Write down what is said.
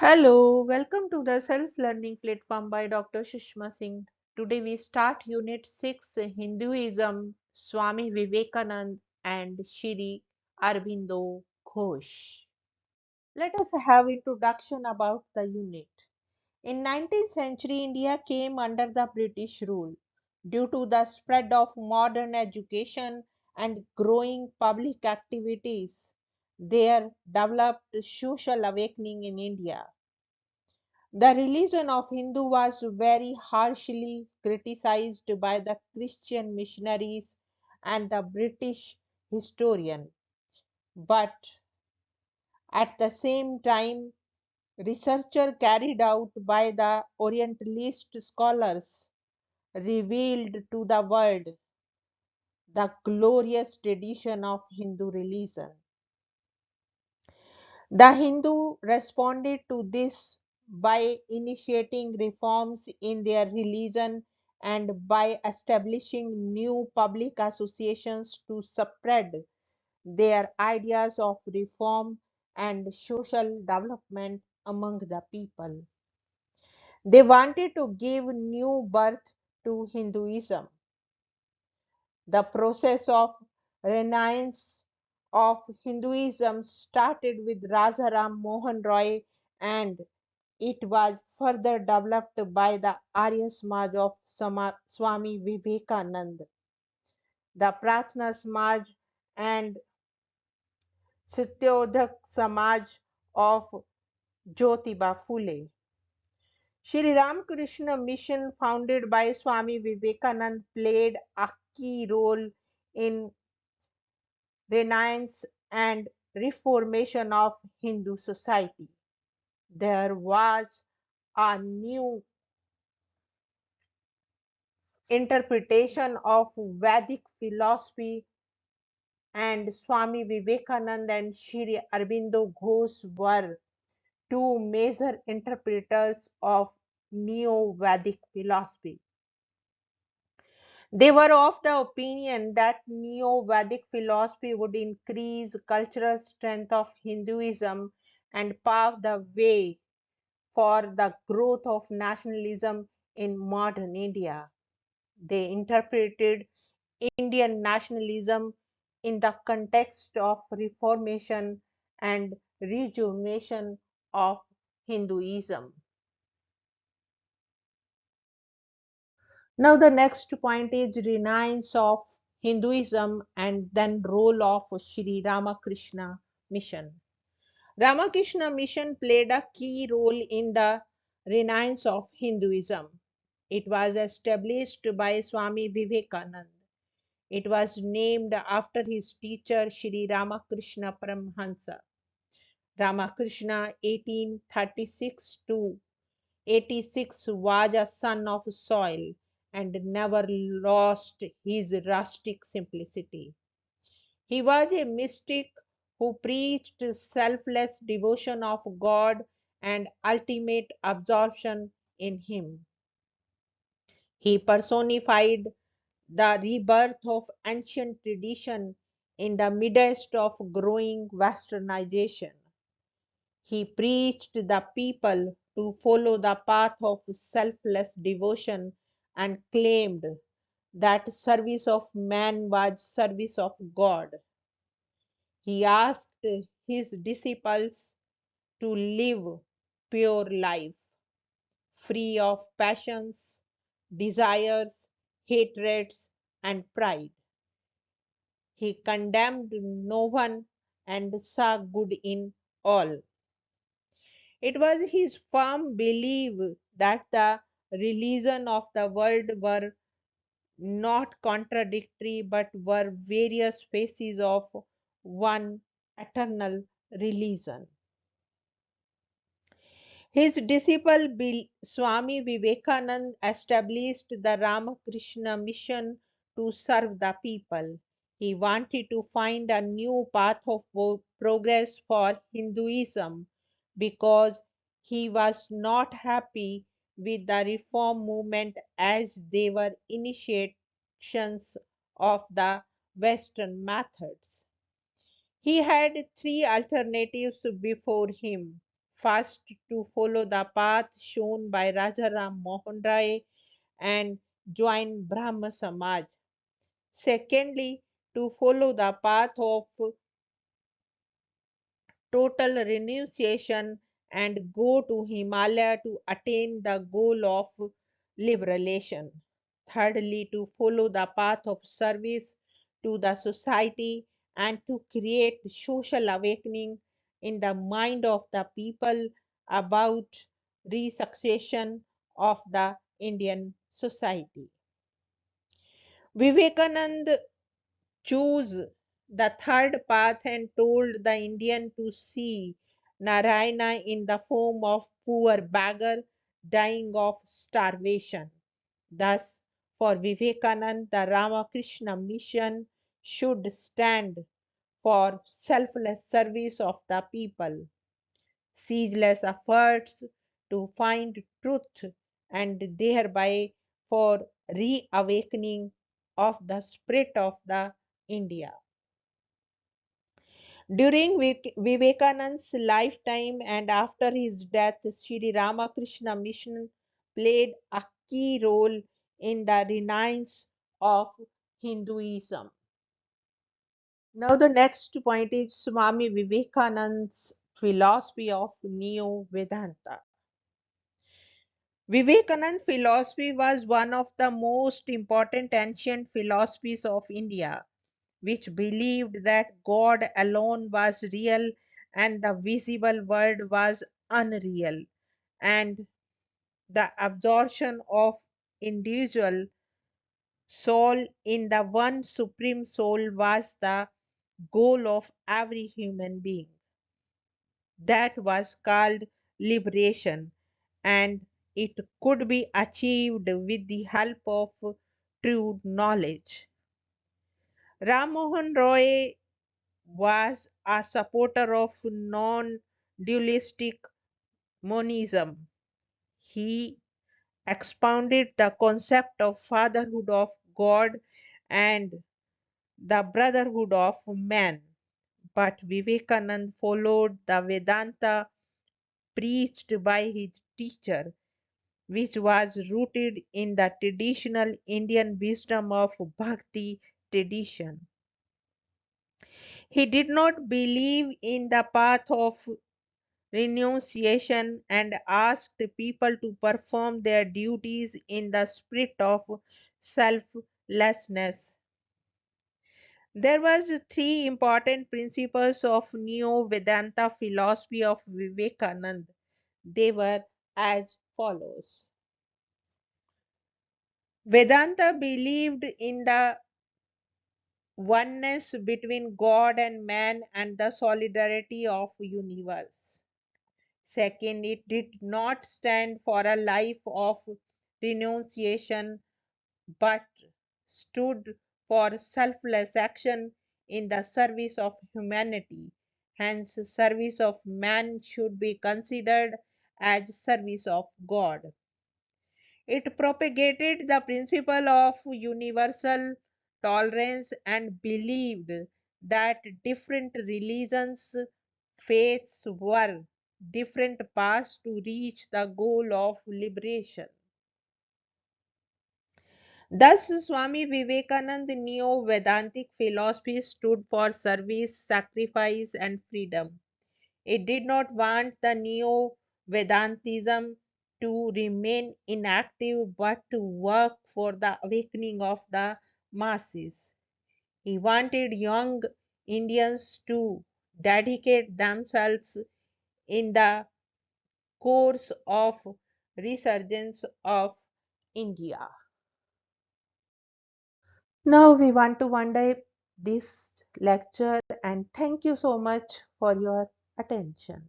Hello, welcome to the self-learning platform by Dr. Sushma Singh. Today we start Unit 6 Hinduism, Swami Vivekanand and Shri Aurobindo Ghosh. Let us have introduction about the unit. In 19th century, India came under the British rule. Due to the spread of modern education and growing public activities, there developed social awakening in India. The religion of Hindu was very harshly criticized by the Christian missionaries and the British historian. But at the same time, research carried out by the Orientalist scholars revealed to the world the glorious tradition of Hindu religion. The Hindu responded to this by initiating reforms in their religion and by establishing new public associations to spread their ideas of reform and social development among the people. They wanted to give new birth to Hinduism. The process of renaissance of Hinduism started with Rajaram Mohan Roy, and it was further developed by the Arya Samaj of Swami Vivekanand, the Pratna Samaj, and Satyodhak Samaj of Jyotiba Phule. Shri Ramakrishna Mission, founded by Swami Vivekanand, played a key role in renaissance and reformation of Hindu society. There was a new interpretation of Vedic philosophy, and Swami Vivekanand and Sri Aurobindo Ghosh were two major interpreters of Neo Vedic philosophy. They were of the opinion that Neo Vedic philosophy would increase cultural strength of Hinduism and pave the way for the growth of nationalism in modern India. They interpreted Indian nationalism in the context of reformation and rejuvenation of Hinduism. Now, the next point is Renaissance of Hinduism and then role of Sri Ramakrishna Mission. Ramakrishna Mission played a key role in the renaissance of Hinduism. It was established by Swami Vivekanand. It was named after his teacher Sri Ramakrishna Paramhansa. Ramakrishna 1836 to 86 was a son of soil and never lost his rustic simplicity. He was a mystic who preached selfless devotion of God and ultimate absorption in Him. He personified the rebirth of ancient tradition in the midst of growing westernization. He preached the people to follow the path of selfless devotion and claimed that service of man was service of God. He asked his disciples to live pure life, free of passions, desires, hatreds, and pride. He condemned no one and saw good in all. It was his firm belief that the religions of the world were not contradictory but were various phases of one eternal religion. His disciple Swami Vivekanand established the Ramakrishna Mission to serve the people. He wanted to find a new path of progress for Hinduism because he was not happy with the reform movement as they were initiations of the Western methods. He had three alternatives before him. First, to follow the path shown by Raja Ram Mohan Rai and join Brahma Samaj. Secondly, to follow the path of total renunciation and go to Himalaya to attain the goal of liberation. Thirdly, to follow the path of service to the society and to create social awakening in the mind of the people about resuccession of the Indian society. Vivekanand chose the third path and told the Indian to see Narayana in the form of poor beggar dying of starvation. Thus, for Vivekanand, the Ramakrishna mission should stand for selfless service of the people, ceaseless efforts to find truth, and thereby for reawakening of the spirit of the India. During Vivekanand's lifetime and after his death, Sri Ramakrishna Mission played a key role in the renaissance of Hinduism. Now, the next point is Swami Vivekanand's philosophy of Neo Vedanta. Vivekanand philosophy was one of the most important ancient philosophies of India, which believed that God alone was real and the visible world was unreal, and the absorption of individual soul in the one supreme soul was the goal of every human being. That was called liberation, and it could be achieved with the help of true knowledge. Ram Mohan Roy was a supporter of non dualistic monism. He expounded the concept of fatherhood of God and the brotherhood of man. But Vivekanand followed the Vedanta preached by his teacher, which was rooted in the traditional Indian wisdom of Bhakti tradition. He did not believe in the path of renunciation and asked people to perform their duties in the spirit of selflessness. There was three important principles of Neo Vedanta philosophy of Vivekanand. They were as follows. Vedanta believed in the oneness between God and man and the solidarity of universe. Second, it did not stand for a life of renunciation but stood for selfless action in the service of humanity. Hence, service of man should be considered as service of God. It propagated the principle of universal tolerance and believed that different religions, faiths were different paths to reach the goal of liberation. Thus, Swami Vivekananda's Neo Vedantic philosophy stood for service, sacrifice, and freedom. It did not want the Neo Vedantism to remain inactive but to work for the awakening of the masses. He wanted young Indians to dedicate themselves in the course of resurgence of India. Now we want to wind up this lecture and thank you so much for your attention.